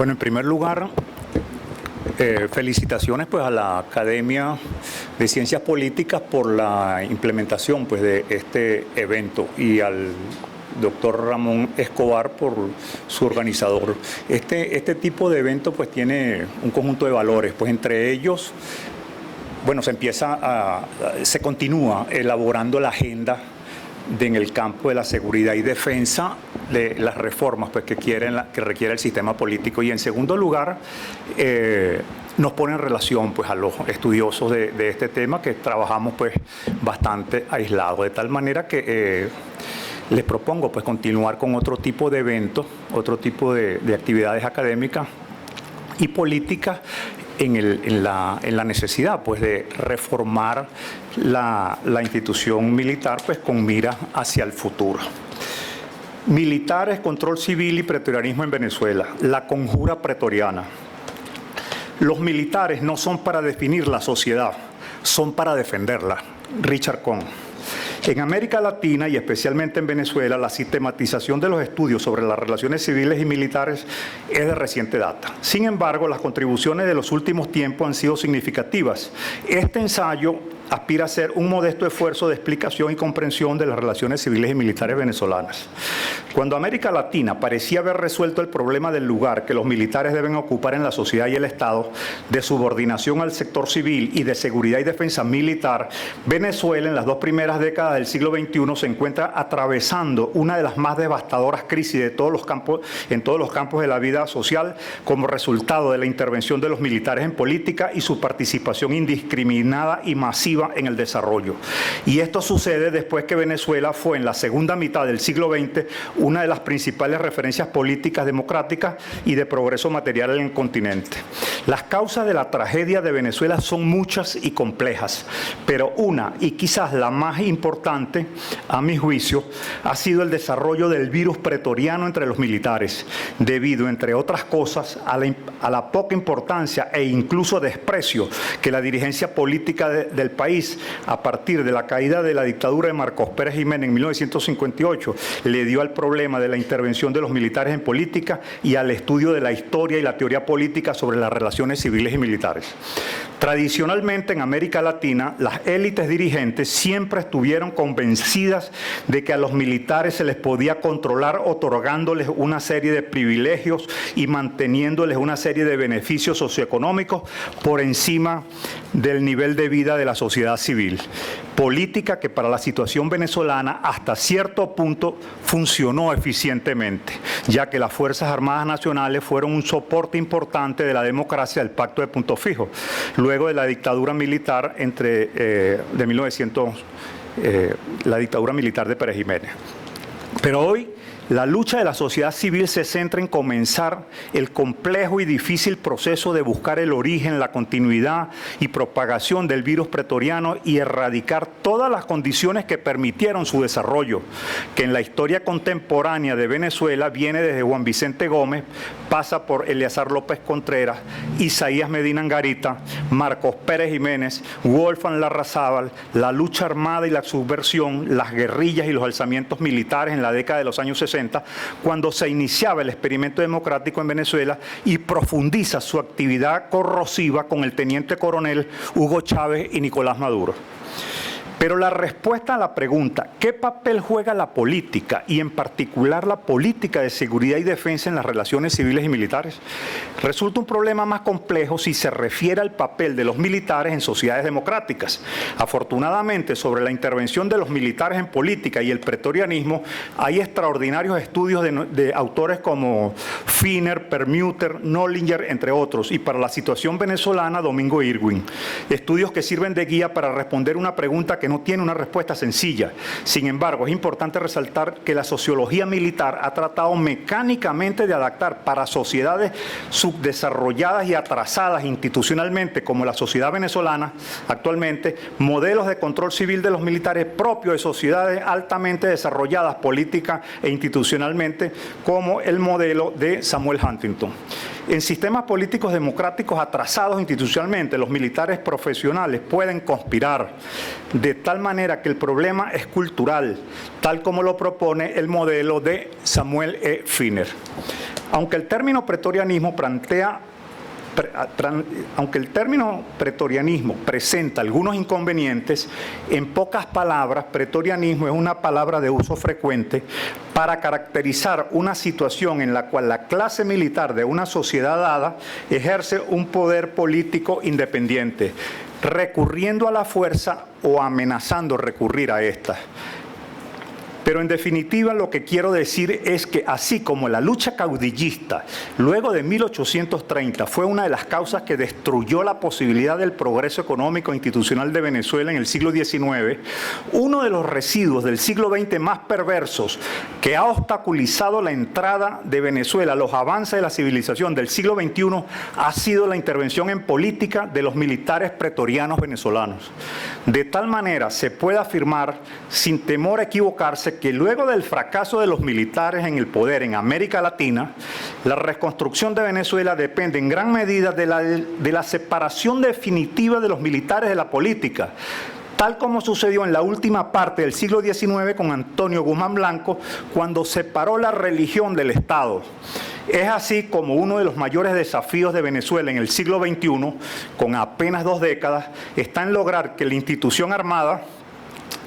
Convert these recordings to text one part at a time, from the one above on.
Bueno, en primer lugar, felicitaciones pues a la Academia de Ciencias Políticas por la implementación pues de este evento y al doctor Ramón Escobar por su organizador. Este tipo de evento pues tiene un conjunto de valores, pues entre ellos, bueno, se continúa elaborando la agenda en el campo de la seguridad y defensa de las reformas pues, que requiere el sistema político. Y en segundo lugar, nos pone en relación pues, a los estudiosos de este tema, que trabajamos pues, bastante aislados, de tal manera que les propongo pues, continuar con otro tipo de eventos, otro tipo de actividades académicas y políticas en la necesidad pues, de reformar la institución militar pues, con mira hacia el futuro. Militares, control civil y pretorianismo en Venezuela, la conjura pretoriana. Los militares no son para definir la sociedad, son para defenderla. Richard Cohn. En América Latina y especialmente en Venezuela, la sistematización de los estudios sobre las relaciones civiles y militares es de reciente data. Sin embargo, las contribuciones de los últimos tiempos han sido significativas. Este ensayo aspira a ser un modesto esfuerzo de explicación y comprensión de las relaciones civiles y militares venezolanas. Cuando América Latina parecía haber resuelto el problema del lugar que los militares deben ocupar en la sociedad y el Estado, de subordinación al sector civil y de seguridad y defensa militar, Venezuela en las dos primeras décadas del siglo XXI se encuentra atravesando una de las más devastadoras crisis en todos los campos de la vida social como resultado de la intervención de los militares en política y su participación indiscriminada y masiva en el desarrollo. Y esto sucede después que Venezuela fue en la segunda mitad del siglo XX una de las principales referencias políticas democráticas y de progreso material en el continente. Las causas de la tragedia de Venezuela son muchas y complejas, pero una, y quizás la más importante, a mi juicio, ha sido el desarrollo del virus pretoriano entre los militares, debido, entre otras cosas, a la poca importancia e incluso desprecio que la dirigencia política del país, a partir de la caída de la dictadura de Marcos Pérez Jiménez en 1958, le dio al problema de la intervención de los militares en política y al estudio de la historia y la teoría política sobre las relaciones civiles y militares. Tradicionalmente en América Latina, las élites dirigentes siempre estuvieron convencidas de que a los militares se les podía controlar otorgándoles una serie de privilegios y manteniéndoles una serie de beneficios socioeconómicos por encima del nivel de vida de la sociedad civil. Política que para la situación venezolana hasta cierto punto funcionó eficientemente, ya que las Fuerzas Armadas Nacionales fueron un soporte importante de la democracia del Pacto de Punto Fijo, luego de la dictadura militar la dictadura militar de Pérez Jiménez. Pero hoy la lucha de la sociedad civil se centra en comenzar el complejo y difícil proceso de buscar el origen, la continuidad y propagación del virus pretoriano y erradicar todas las condiciones que permitieron su desarrollo, que en la historia contemporánea de Venezuela viene desde Juan Vicente Gómez, pasa por Eleazar López Contreras, Isaías Medina Angarita, Marcos Pérez Jiménez, Wolfgang Larrazábal, la lucha armada y la subversión, las guerrillas y los alzamientos militares en la década de los años 60, cuando se iniciaba el experimento democrático en Venezuela y profundiza su actividad corrosiva con el teniente coronel Hugo Chávez y Nicolás Maduro. Pero la respuesta a la pregunta, ¿qué papel juega la política y en particular la política de seguridad y defensa en las relaciones civiles y militares? Resulta un problema más complejo si se refiere al papel de los militares en sociedades democráticas. Afortunadamente, sobre la intervención de los militares en política y el pretorianismo, hay extraordinarios estudios de autores como Finner, Permuter, Nollinger, entre otros, y para la situación venezolana, Domingo Irwin. Estudios que sirven de guía para responder una pregunta que no tiene una respuesta sencilla. Sin embargo, es importante resaltar que la sociología militar ha tratado mecánicamente de adaptar para sociedades subdesarrolladas y atrasadas institucionalmente, como la sociedad venezolana actualmente, modelos de control civil de los militares propios de sociedades altamente desarrolladas política e institucionalmente, como el modelo de Samuel Huntington. En sistemas políticos democráticos atrasados institucionalmente, los militares profesionales pueden conspirar de tal manera que el problema es cultural, tal como lo propone el modelo de Samuel E. Finner. Aunque el término pretorianismo presenta algunos inconvenientes, en pocas palabras, pretorianismo es una palabra de uso frecuente para caracterizar una situación en la cual la clase militar de una sociedad dada ejerce un poder político independiente, recurriendo a la fuerza o amenazando recurrir a esta. Pero en definitiva lo que quiero decir es que así como la lucha caudillista luego de 1830 fue una de las causas que destruyó la posibilidad del progreso económico e institucional de Venezuela en el siglo XIX, uno de los residuos del siglo XX más perversos que ha obstaculizado la entrada de Venezuela a los avances de la civilización del siglo XXI ha sido la intervención en política de los militares pretorianos venezolanos. De tal manera se puede afirmar, sin temor a equivocarse, que luego del fracaso de los militares en el poder en América Latina, la reconstrucción de Venezuela depende en gran medida de la separación definitiva de los militares de la política, tal como sucedió en la última parte del siglo XIX con Antonio Guzmán Blanco, cuando separó la religión del Estado. Es así como uno de los mayores desafíos de Venezuela en el siglo XXI, con apenas 2 décadas, está en lograr que la institución armada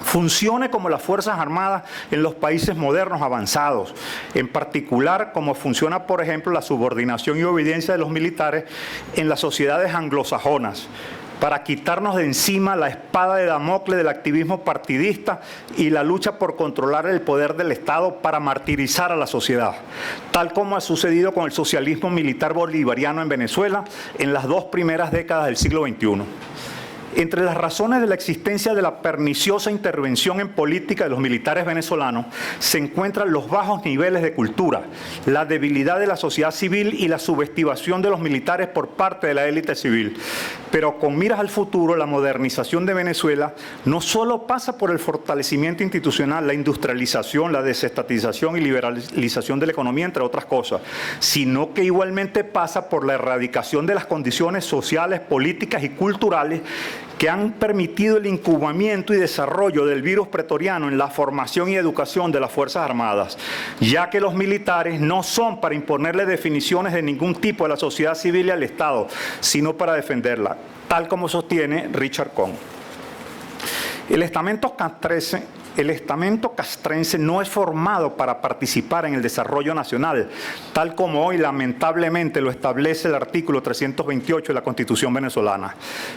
funcione como las Fuerzas Armadas en los países modernos avanzados, en particular como funciona, por ejemplo, la subordinación y obediencia de los militares en las sociedades anglosajonas, para quitarnos de encima la espada de Damocles del activismo partidista y la lucha por controlar el poder del Estado para martirizar a la sociedad, tal como ha sucedido con el socialismo militar bolivariano en Venezuela en las 2 primeras décadas del siglo XXI. Entre las razones de la existencia de la perniciosa intervención en política de los militares venezolanos se encuentran los bajos niveles de cultura, la debilidad de la sociedad civil y la subestimación de los militares por parte de la élite civil. Pero con miras al futuro, la modernización de Venezuela no solo pasa por el fortalecimiento institucional, la industrialización, la desestatización y liberalización de la economía, entre otras cosas, sino que igualmente pasa por la erradicación de las condiciones sociales, políticas y culturales que han permitido el incubamiento y desarrollo del virus pretoriano en la formación y educación de las Fuerzas Armadas, ya que los militares no son para imponerle definiciones de ningún tipo a la sociedad civil y al Estado, sino para defenderla, tal como sostiene Richard Cohn. El estamento castrense no es formado para participar en el desarrollo nacional, tal como hoy lamentablemente lo establece el artículo 328 de la Constitución venezolana.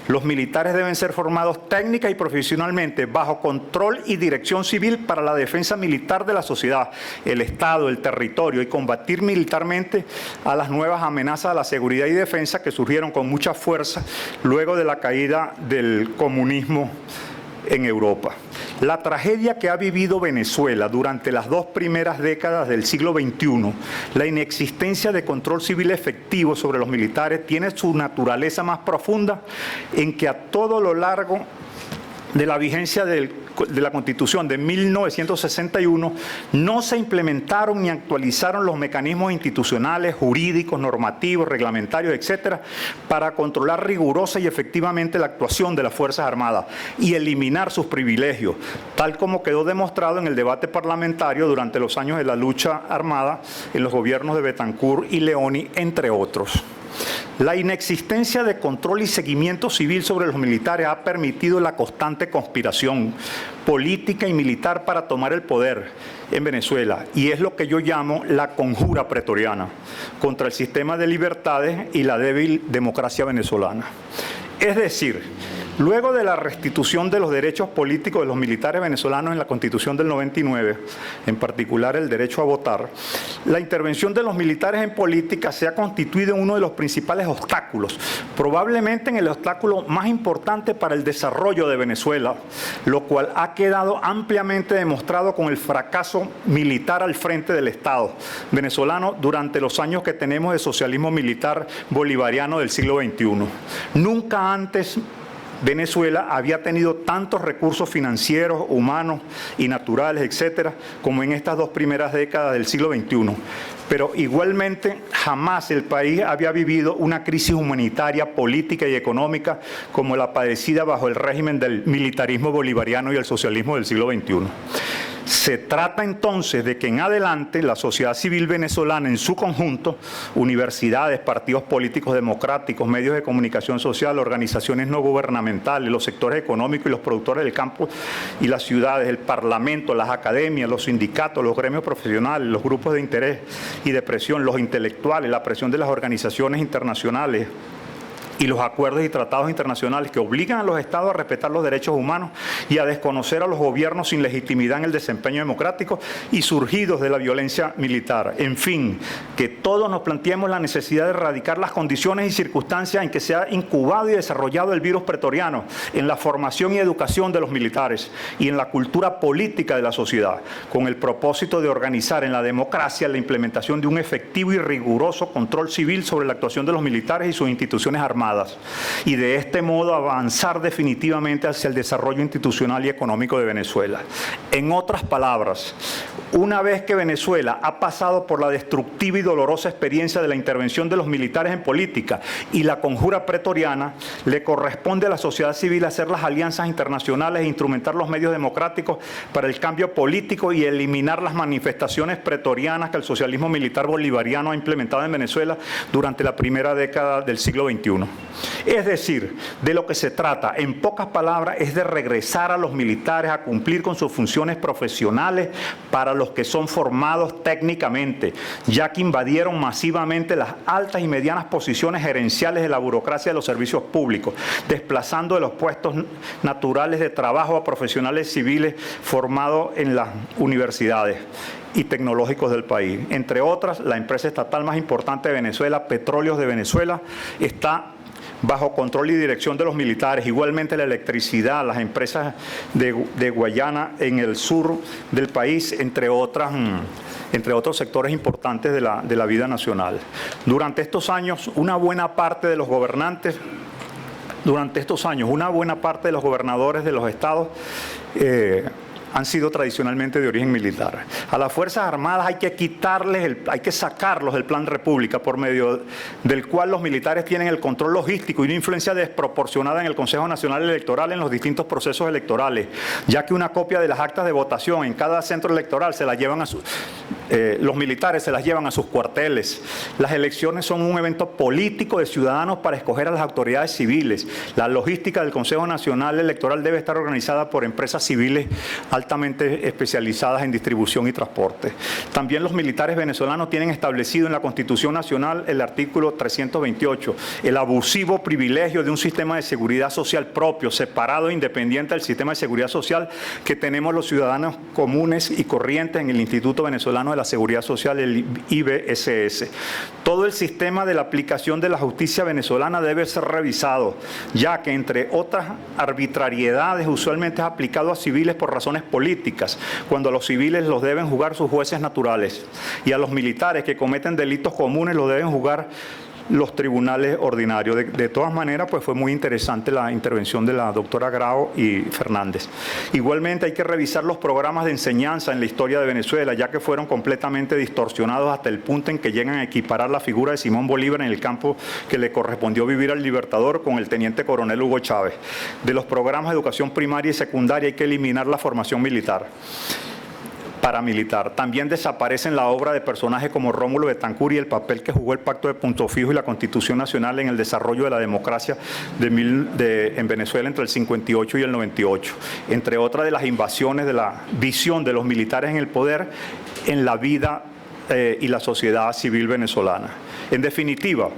Los militares deben ser formados técnica y profesionalmente bajo control y dirección civil para la defensa militar de la sociedad, el Estado, el territorio y combatir militarmente a las nuevas amenazas a la seguridad y defensa que surgieron con mucha fuerza luego de la caída del comunismo en Europa. La tragedia que ha vivido Venezuela durante las 2 primeras décadas del siglo XXI, la inexistencia de control civil efectivo sobre los militares, tiene su naturaleza más profunda en que a todo lo largo de la vigencia de la Constitución de 1961 no se implementaron ni actualizaron los mecanismos institucionales, jurídicos, normativos, reglamentarios, etcétera, para controlar rigurosa y efectivamente la actuación de las Fuerzas Armadas y eliminar sus privilegios, tal como quedó demostrado en el debate parlamentario durante los años de la lucha armada en los gobiernos de Betancourt y Leoni, entre otros. La inexistencia de control y seguimiento civil sobre los militares ha permitido la constante conspiración política y militar para tomar el poder en Venezuela, y es lo que yo llamo la conjura pretoriana contra el sistema de libertades y la débil democracia venezolana. Es decir, luego de la restitución de los derechos políticos de los militares venezolanos en la Constitución del 99, en particular el derecho a votar, la intervención de los militares en política se ha constituido en uno de los principales obstáculos, probablemente en el obstáculo más importante para el desarrollo de Venezuela, lo cual ha quedado ampliamente demostrado con el fracaso militar al frente del Estado venezolano durante los años que tenemos de socialismo militar bolivariano del siglo XXI. Nunca antes Venezuela había tenido tantos recursos financieros, humanos y naturales, etcétera, como en estas 2 primeras décadas del siglo XXI. Pero igualmente jamás el país había vivido una crisis humanitaria, política y económica como la padecida bajo el régimen del militarismo bolivariano y el socialismo del siglo XXI. Se trata entonces de que en adelante la sociedad civil venezolana en su conjunto, universidades, partidos políticos democráticos, medios de comunicación social, organizaciones no gubernamentales, los sectores económicos y los productores del campo y las ciudades, el parlamento, las academias, los sindicatos, los gremios profesionales, los grupos de interés y de presión, los intelectuales, la presión de las organizaciones internacionales y los acuerdos y tratados internacionales que obligan a los estados a respetar los derechos humanos y a desconocer a los gobiernos sin legitimidad en el desempeño democrático y surgidos de la violencia militar. En fin, que todos nos planteemos la necesidad de erradicar las condiciones y circunstancias en que se ha incubado y desarrollado el virus pretoriano en la formación y educación de los militares y en la cultura política de la sociedad, con el propósito de organizar en la democracia la implementación de un efectivo y riguroso control civil sobre la actuación de los militares y sus instituciones armadas, y de este modo avanzar definitivamente hacia el desarrollo institucional y económico de Venezuela. En otras palabras, una vez que Venezuela ha pasado por la destructiva y dolorosa experiencia de la intervención de los militares en política y la conjura pretoriana, le corresponde a la sociedad civil hacer las alianzas internacionales e instrumentar los medios democráticos para el cambio político y eliminar las manifestaciones pretorianas que el socialismo militar bolivariano ha implementado en Venezuela durante la primera década del siglo XXI. Es decir, de lo que se trata, en pocas palabras, es de regresar a los militares a cumplir con sus funciones profesionales para los que son formados técnicamente, ya que invadieron masivamente las altas y medianas posiciones gerenciales de la burocracia de los servicios públicos, desplazando de los puestos naturales de trabajo a profesionales civiles formados en las universidades y tecnológicos del país. Entre otras, la empresa estatal más importante de Venezuela, Petróleos de Venezuela, está bajo control y dirección de los militares. Igualmente la electricidad, las empresas de Guayana en el sur del país, entre otros sectores importantes de la vida nacional. Durante estos años, una buena parte de los gobernadores de los estados han sido tradicionalmente de origen militar. A las Fuerzas Armadas hay que sacarlos del Plan República, por medio del cual los militares tienen el control logístico y una influencia desproporcionada en el Consejo Nacional Electoral en los distintos procesos electorales, ya que una copia de las actas de votación en cada centro electoral se la llevan los militares se las llevan a sus cuarteles. Las elecciones son un evento político de ciudadanos para escoger a las autoridades civiles. La logística del Consejo Nacional Electoral debe estar organizada por empresas civiles altamente especializadas en distribución y transporte. También los militares venezolanos tienen establecido en la Constitución Nacional el artículo 328, el abusivo privilegio de un sistema de seguridad social propio, separado e independiente del sistema de seguridad social que tenemos los ciudadanos comunes y corrientes en el Instituto Venezolano de la Seguridad Social, el IBSS. Todo el sistema de la aplicación de la justicia venezolana debe ser revisado, ya que, entre otras arbitrariedades, usualmente es aplicado a civiles por razones políticas, cuando a los civiles los deben juzgar sus jueces naturales, y a los militares que cometen delitos comunes los deben juzgar los tribunales ordinarios. De todas maneras, pues fue muy interesante la intervención de la doctora Grau y Fernández. Igualmente hay que revisar los programas de enseñanza en la historia de Venezuela, ya que fueron completamente distorsionados hasta el punto en que llegan a equiparar la figura de Simón Bolívar en el campo que le correspondió vivir al Libertador con el teniente coronel Hugo Chávez. De los programas de educación primaria y secundaria hay que eliminar la formación militar, paramilitar. También desaparecen la obra de personajes como Rómulo Betancourt y el papel que jugó el Pacto de Punto Fijo y la Constitución Nacional en el desarrollo de la democracia en Venezuela entre el 58 y el 98, entre otras de las invasiones de la visión de los militares en el poder en la vida y la sociedad civil venezolana. En definitiva,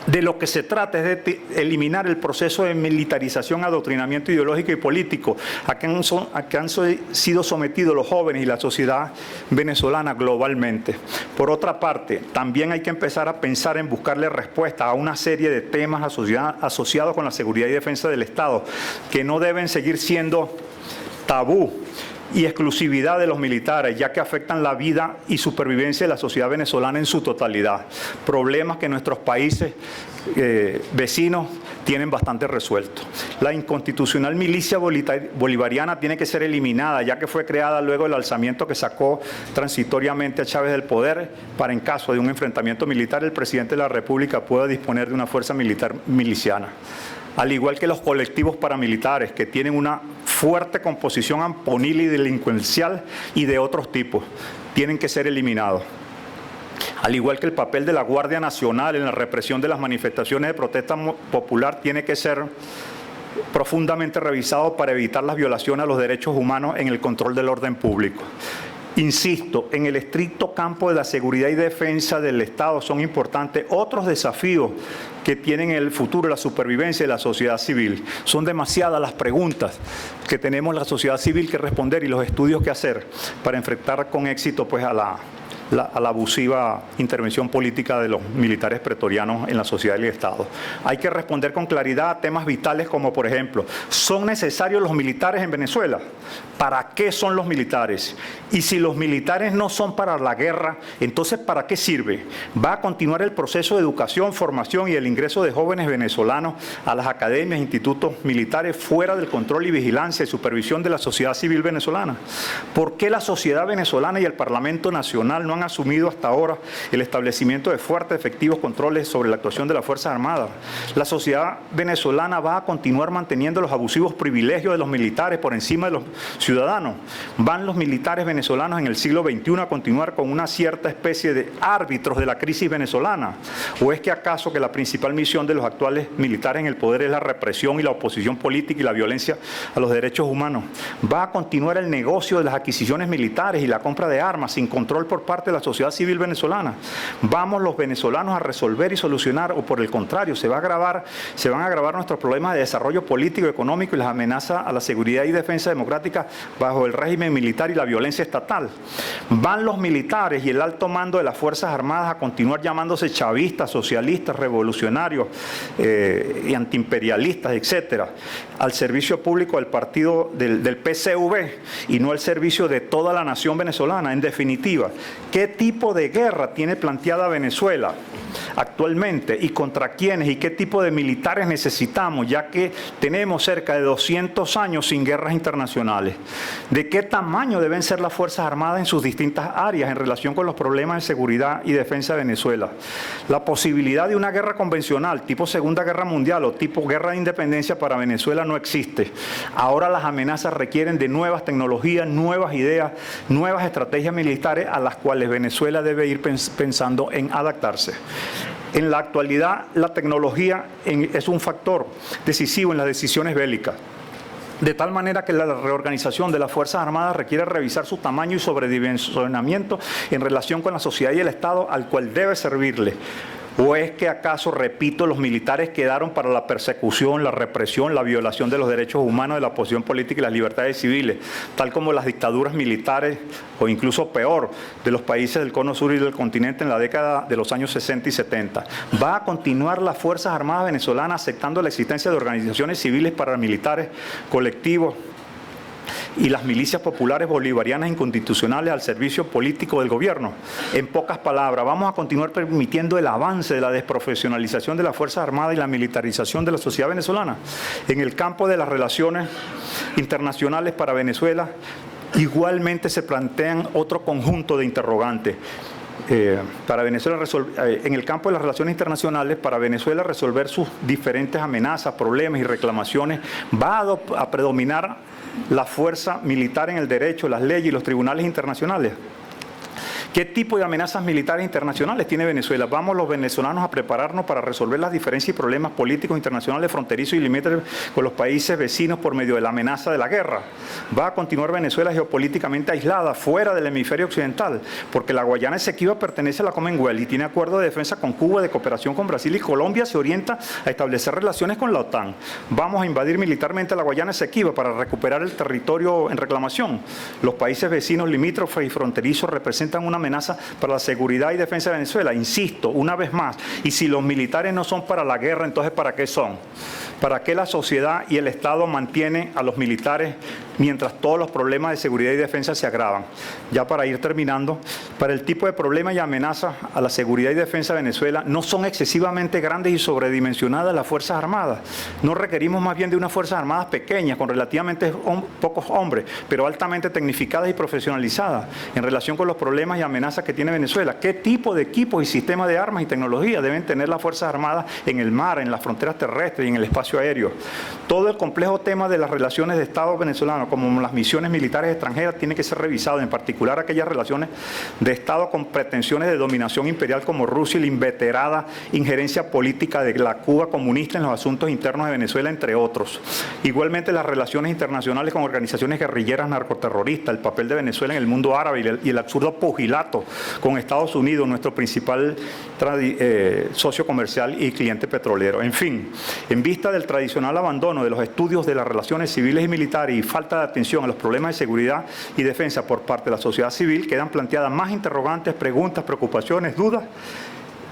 de lo que se trata es de eliminar el proceso de militarización, adoctrinamiento ideológico y político a que han sido sometidos los jóvenes y la sociedad venezolana globalmente. Por otra parte, también hay que empezar a pensar en buscarle respuesta a una serie de temas asociados con la seguridad y defensa del Estado, que no deben seguir siendo tabú y exclusividad de los militares, ya que afectan la vida y supervivencia de la sociedad venezolana en su totalidad. Problemas que nuestros países vecinos tienen bastante resueltos. La inconstitucional milicia bolivariana tiene que ser eliminada, ya que fue creada luego del alzamiento que sacó transitoriamente a Chávez del poder para, en caso de un enfrentamiento militar, el presidente de la República pueda disponer de una fuerza militar miliciana. al igual que los colectivos paramilitares, que tienen una fuerte composición amponil y delincuencial y de otros tipos, tienen que ser eliminados. Al igual que el papel de la Guardia Nacional en la represión de las manifestaciones de protesta popular tiene que ser profundamente revisado para evitar las violaciones a los derechos humanos en el control del orden público. Insisto, en el estricto campo de la seguridad y defensa del Estado son importantes otros desafíos que tienen el futuro, la supervivencia de la sociedad civil. Son demasiadas las preguntas que tenemos la sociedad civil que responder y los estudios que hacer para enfrentar con éxito pues, a la abusiva intervención política de los militares pretorianos en la sociedad y el Estado. Hay que responder con claridad a temas vitales como, por ejemplo, ¿son necesarios los militares en Venezuela? ¿Para qué son los militares? Y si los militares no son para la guerra, entonces ¿para qué sirve? ¿Va a continuar el proceso de educación, formación y el ingreso de jóvenes venezolanos a las academias e institutos militares fuera del control y vigilancia y supervisión de la sociedad civil venezolana? ¿Por qué la sociedad venezolana y el Parlamento Nacional no han asumido hasta ahora el establecimiento de fuertes, efectivos controles sobre la actuación de las Fuerzas Armadas? La sociedad venezolana va a continuar manteniendo los abusivos privilegios de los militares por encima de los ciudadanos. ¿Van los militares venezolanos en el siglo XXI a continuar con una cierta especie de árbitros de la crisis venezolana? ¿O es que acaso que la principal misión de los actuales militares en el poder es la represión y la oposición política y la violencia a los derechos humanos? ¿Va a continuar el negocio de las adquisiciones militares y la compra de armas sin control por parte de la sociedad civil venezolana? ¿Vamos los venezolanos a resolver y solucionar o por el contrario se van a agravar nuestros problemas de desarrollo político, económico y las amenazas a la seguridad y defensa democrática bajo el régimen militar y la violencia estatal? ¿Van los militares y el alto mando de las Fuerzas Armadas a continuar llamándose chavistas, socialistas, revolucionarios y antiimperialistas, etcétera, al servicio público del partido del PCV y no al servicio de toda la nación venezolana? En definitiva, ¿qué tipo de guerra tiene planteada Venezuela actualmente y contra quiénes y qué tipo de militares necesitamos, ya que tenemos cerca de 200 años sin guerras internacionales? ¿De qué tamaño deben ser las Fuerzas Armadas en sus distintas áreas en relación con los problemas de seguridad y defensa de Venezuela? La posibilidad de una guerra convencional tipo Segunda Guerra Mundial o tipo guerra de independencia para Venezuela no existe. Ahora las amenazas requieren de nuevas tecnologías, nuevas ideas, nuevas estrategias militares a las cuales Venezuela debe ir pensando en adaptarse. En la actualidad, la tecnología es un factor decisivo en las decisiones bélicas, de tal manera que la reorganización de las Fuerzas Armadas requiere revisar su tamaño y sobredimensionamiento en relación con la sociedad y el Estado al cual debe servirle. ¿O es que acaso, repito, los militares quedaron para la persecución, la represión, la violación de los derechos humanos, de la oposición política y las libertades civiles, tal como las dictaduras militares, o incluso peor, de los países del cono sur y del continente en la década de los años 60 y 70? ¿Va a continuar las Fuerzas Armadas venezolanas aceptando la existencia de organizaciones civiles paramilitares, colectivos y las milicias populares bolivarianas inconstitucionales al servicio político del gobierno? En pocas palabras, ¿vamos a continuar permitiendo el avance de la desprofesionalización de las Fuerzas Armadas y la militarización de la sociedad venezolana? En el campo de las relaciones internacionales para Venezuela, igualmente se plantean otro conjunto de interrogantes. Para Venezuela, en el campo de las relaciones internacionales, para Venezuela resolver sus diferentes amenazas, problemas y reclamaciones, va a predominar la fuerza militar en el derecho, las leyes y los tribunales internacionales. ¿Qué tipo de amenazas militares internacionales tiene Venezuela? ¿Vamos los venezolanos a prepararnos para resolver las diferencias y problemas políticos internacionales fronterizos y limítrofes con los países vecinos por medio de la amenaza de la guerra? ¿Va a continuar Venezuela geopolíticamente aislada, fuera del hemisferio occidental? Porque la Guayana Esequiba pertenece a la Commonwealth y tiene acuerdo de defensa con Cuba, de cooperación con Brasil, y Colombia se orienta a establecer relaciones con la OTAN. ¿Vamos a invadir militarmente la Guayana Esequiba para recuperar el territorio en reclamación? Los países vecinos limítrofes y fronterizos representan una amenaza para la seguridad y defensa de Venezuela. Insisto, una vez más, y si los militares no son para la guerra, entonces ¿para qué son? ¿Para qué la sociedad y el Estado mantienen a los militares mientras todos los problemas de seguridad y defensa se agravan. Ya para ir terminando, para el tipo de problemas y amenazas a la seguridad y defensa de Venezuela no son excesivamente grandes y sobredimensionadas las Fuerzas Armadas. No requerimos más bien de unas Fuerzas Armadas pequeñas, con relativamente pocos hombres, pero altamente tecnificadas y profesionalizadas en relación con los problemas y amenazas que tiene Venezuela. ¿Qué tipo de equipos y sistemas de armas y tecnología deben tener las Fuerzas Armadas en el mar, en las fronteras terrestres y en el espacio aéreo? Todo el complejo tema de las relaciones de Estado venezolano, como las misiones militares extranjeras, tiene que ser revisado, en particular aquellas relaciones de Estado con pretensiones de dominación imperial como Rusia y la inveterada injerencia política de la Cuba comunista en los asuntos internos de Venezuela, entre otros. Igualmente las relaciones internacionales con organizaciones guerrilleras narcoterroristas, el papel de Venezuela en el mundo árabe y el absurdo pugilato con Estados Unidos, nuestro principal socio comercial y cliente petrolero. En fin, en vista del tradicional abandono de los estudios de las relaciones civiles y militares y falta de atención a los problemas de seguridad y defensa por parte de la sociedad civil, quedan planteadas más interrogantes, preguntas, preocupaciones, dudas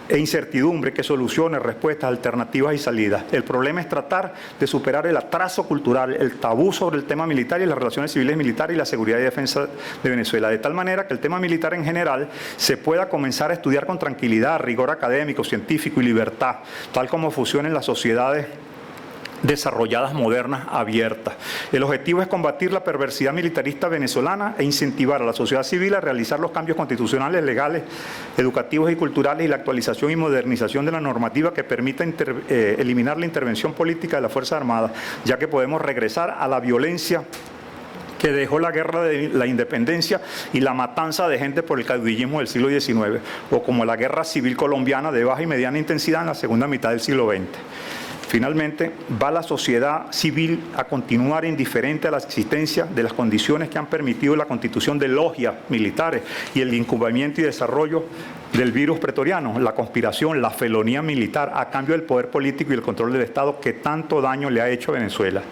e incertidumbre que soluciones, respuestas, alternativas y salidas. El problema es tratar de superar el atraso cultural, el tabú sobre el tema militar y las relaciones civiles y militares y la seguridad y defensa de Venezuela, de tal manera que el tema militar en general se pueda comenzar a estudiar con tranquilidad, rigor académico, científico y libertad, tal como funciona en las sociedades desarrolladas, modernas, abiertas. El objetivo es combatir la perversidad militarista venezolana e incentivar a la sociedad civil a realizar los cambios constitucionales, legales, educativos y culturales y la actualización y modernización de la normativa que permita eliminar la intervención política de las Fuerzas Armadas, ya que podemos regresar a la violencia que dejó la guerra de la independencia y la matanza de gente por el caudillismo del siglo XIX, o como la guerra civil colombiana de baja y mediana intensidad en la segunda mitad del siglo XX. Finalmente, ¿va la sociedad civil a continuar indiferente a la existencia de las condiciones que han permitido la constitución de logias militares y el incumplimiento y desarrollo del virus pretoriano, la conspiración, la felonía militar a cambio del poder político y el control del Estado que tanto daño le ha hecho a Venezuela?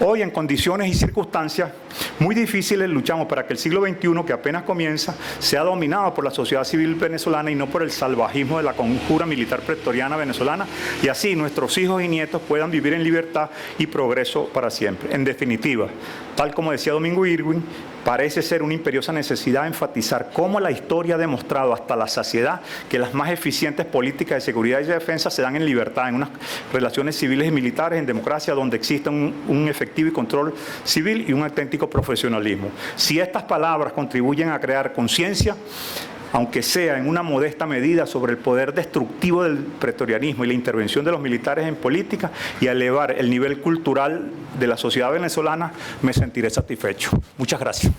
Hoy, en condiciones y circunstancias muy difíciles, luchamos para que el siglo XXI, que apenas comienza, sea dominado por la sociedad civil venezolana y no por el salvajismo de la conjura militar pretoriana venezolana, y así nuestros hijos y nietos puedan vivir en libertad y progreso para siempre. En definitiva, tal como decía Domingo Irwin, parece ser una imperiosa necesidad enfatizar cómo la historia ha demostrado hasta la saciedad que las más eficientes políticas de seguridad y defensa se dan en libertad, en unas relaciones civiles y militares, en democracia, donde existe un efectivo y control civil y un auténtico profesionalismo. Si estas palabras contribuyen a crear conciencia, aunque sea en una modesta medida, sobre el poder destructivo del pretorianismo y la intervención de los militares en política, y a elevar el nivel cultural de la sociedad venezolana, me sentiré satisfecho. Muchas gracias.